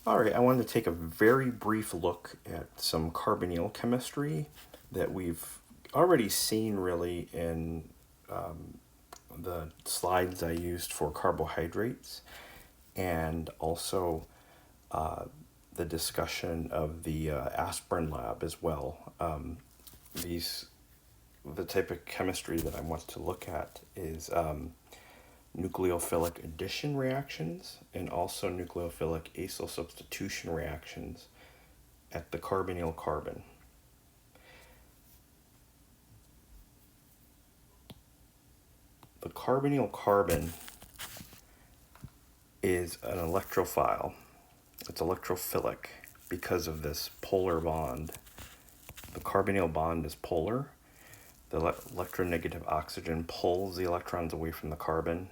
All right, I wanted to take a very brief look at some carbonyl chemistry that we've already seen really in the slides I used for carbohydrates, and also the discussion of the aspirin lab as well. The type of chemistry that I want to look at is nucleophilic addition reactions and also nucleophilic acyl substitution reactions at the carbonyl carbon. The carbonyl carbon is an electrophile. It's electrophilic because of this polar bond. The carbonyl bond is polar. The electronegative oxygen pulls the electrons away from the carbon,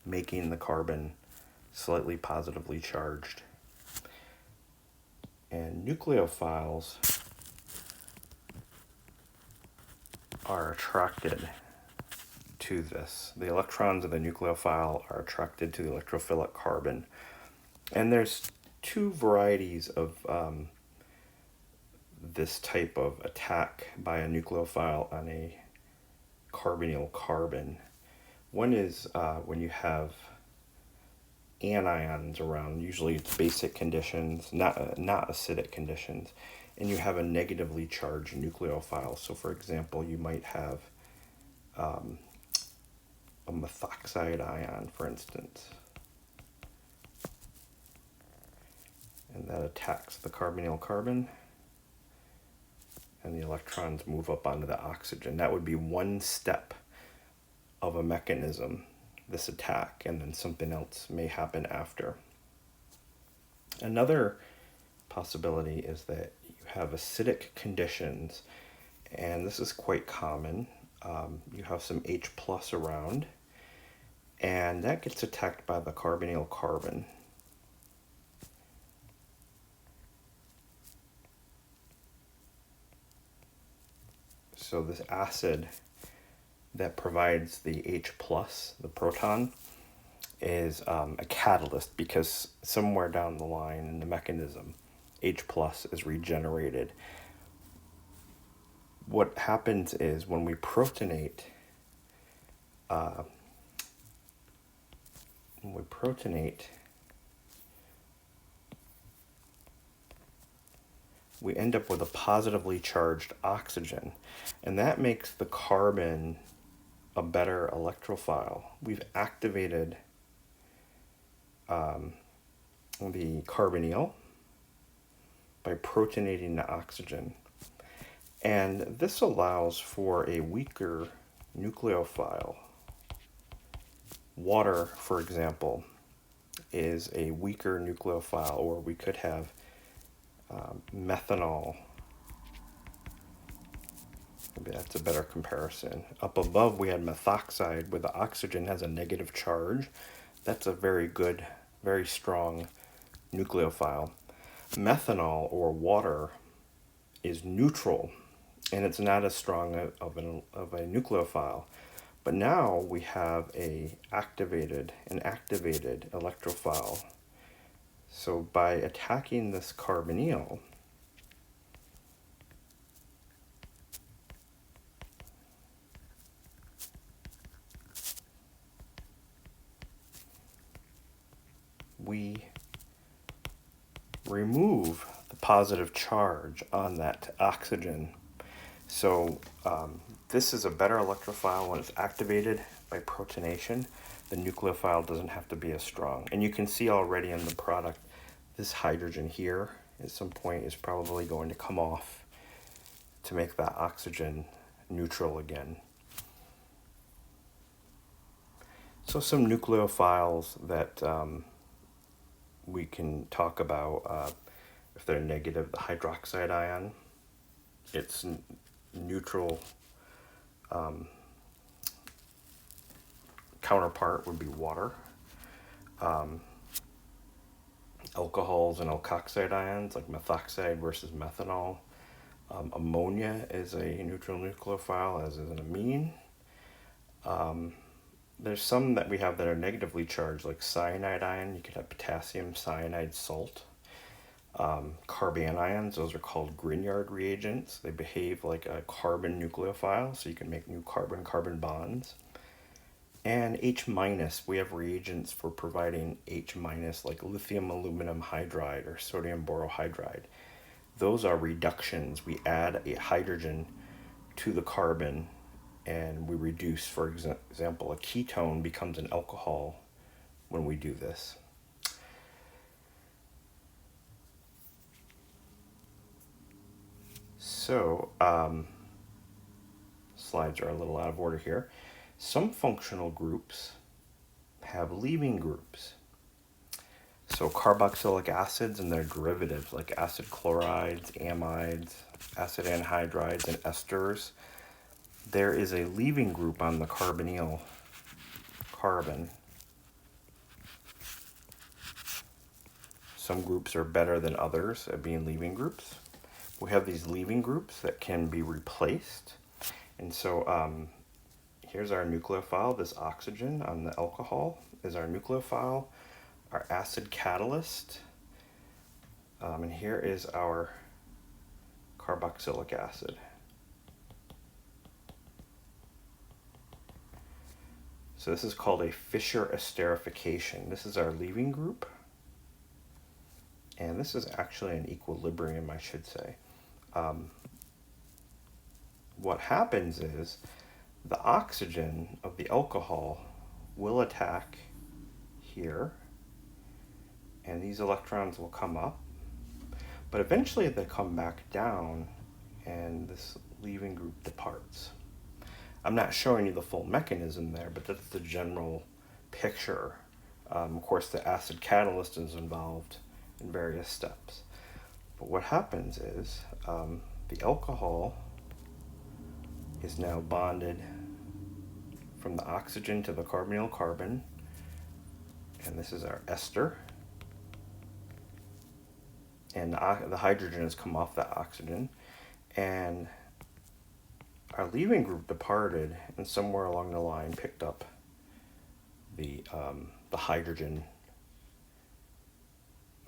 making the carbon slightly positively charged. And nucleophiles are attracted to this. The electrons of the nucleophile are attracted to the electrophilic carbon. And there's two varieties of this type of attack by a nucleophile on a carbonyl carbon. One is when you have anions around, usually it's basic conditions, not acidic conditions, and you have a negatively charged nucleophile. So for example, you might have a methoxide ion, for instance, and that attacks the carbonyl carbon, and the electrons move up onto the oxygen. That would be one step of a mechanism, this attack, and then something else may happen after. Another possibility is that you have acidic conditions, and this is quite common. You have some H plus around, and that gets attacked by the carbonyl carbon. So this acid that provides the H plus, the proton, is a catalyst, because somewhere down the line in the mechanism, H plus is regenerated. What happens is when we protonate, we end up with a positively charged oxygen, and that makes the carbon a better electrophile. We've activated the carbonyl by protonating the oxygen, and this allows for a weaker nucleophile. Water, for example, is a weaker nucleophile, or we could have methanol. Maybe that's a better comparison. Up above we had methoxide, where the oxygen has a negative charge. That's a very good, very strong nucleophile. Methanol, or water, is neutral, and it's not as strong of a nucleophile. But now we have an activated electrophile. So by attacking this carbonyl, we remove the positive charge on that oxygen. So this is a better electrophile when it's activated by protonation. The nucleophile doesn't have to be as strong. And you can see already in the product, this hydrogen here at some point is probably going to come off to make that oxygen neutral again. So some nucleophiles that we can talk about, if they're negative, the hydroxide ion, its neutral counterpart would be water. Alcohols and alkoxide ions, like methoxide versus methanol. Ammonia is a neutral nucleophile, as is an amine. there's some that we have that are negatively charged, like cyanide ion. You could have potassium cyanide salt. Carbanions, those are called Grignard reagents. They behave like a carbon nucleophile, so you can make new carbon-carbon bonds. And H-, we have reagents for providing H-, like lithium aluminum hydride or sodium borohydride. Those are reductions. We add a hydrogen to the carbon and we reduce, for example, a ketone becomes an alcohol when we do this. So, slides are a little out of order here. Some functional groups have leaving groups. So carboxylic acids and their derivatives like acid chlorides, amides, acid anhydrides, and esters. There is a leaving group on the carbonyl carbon. Some groups are better than others at being leaving groups. We have these leaving groups that can be replaced. And so here's our nucleophile. This oxygen on the alcohol is our nucleophile, our acid catalyst. And here is our carboxylic acid. So this is called a Fischer esterification. This is our leaving group. And this is actually an equilibrium, I should say. What happens is the oxygen of the alcohol will attack here, and these electrons will come up, but eventually they come back down and this leaving group departs. I'm not showing you the full mechanism there, but that's the general picture. Of course, the acid catalyst is involved in various steps. But what happens is the alcohol is now bonded from the oxygen to the carbonyl carbon, and this is our ester. And the hydrogen has come off that oxygen, and our leaving group departed, and somewhere along the line picked up the hydrogen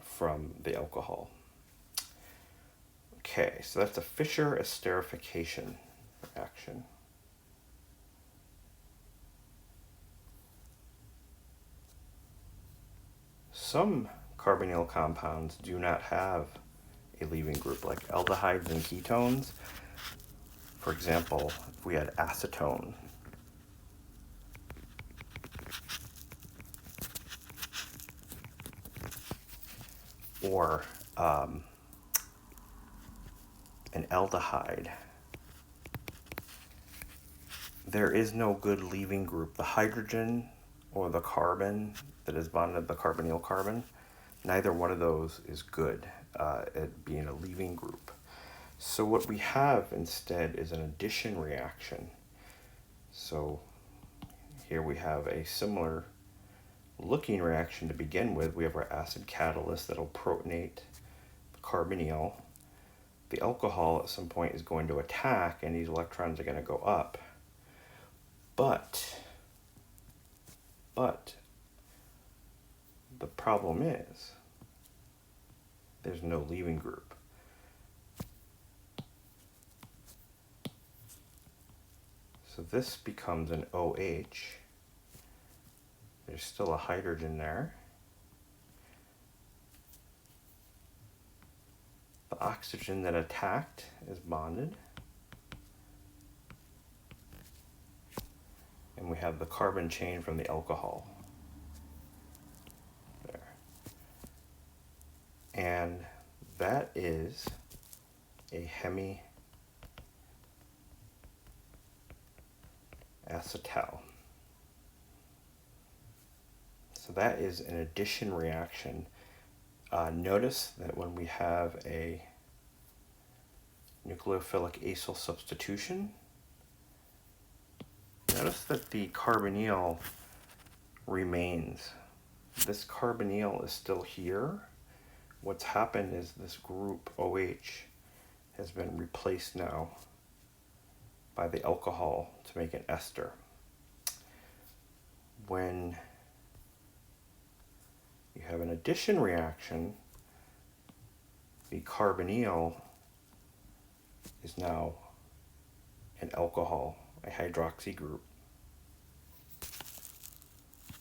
from the alcohol. Okay, so that's a Fischer esterification reaction. Some carbonyl compounds do not have a leaving group, like aldehydes and ketones. For example, if we had acetone, or an aldehyde, there is no good leaving group. The hydrogen or the carbon that is bonded to the carbonyl carbon, neither one of those is good at being a leaving group. So what we have instead is an addition reaction. So here we have a similar looking reaction to begin with. We have our acid catalyst that'll protonate the carbonyl. The alcohol at some point is going to attack, and these electrons are going to go up. But the problem is there's no leaving group. So this becomes an OH. There's still a hydrogen there. The oxygen that attacked is bonded. And we have the carbon chain from the alcohol. There. And that is a hemiacetal. So that is an addition reaction. Notice that when we have a nucleophilic acyl substitution, notice that the carbonyl remains. This carbonyl is still here. What's happened is this group OH has been replaced now by the alcohol to make an ester. when you have an addition reaction, the carbonyl is now an alcohol, a hydroxy group.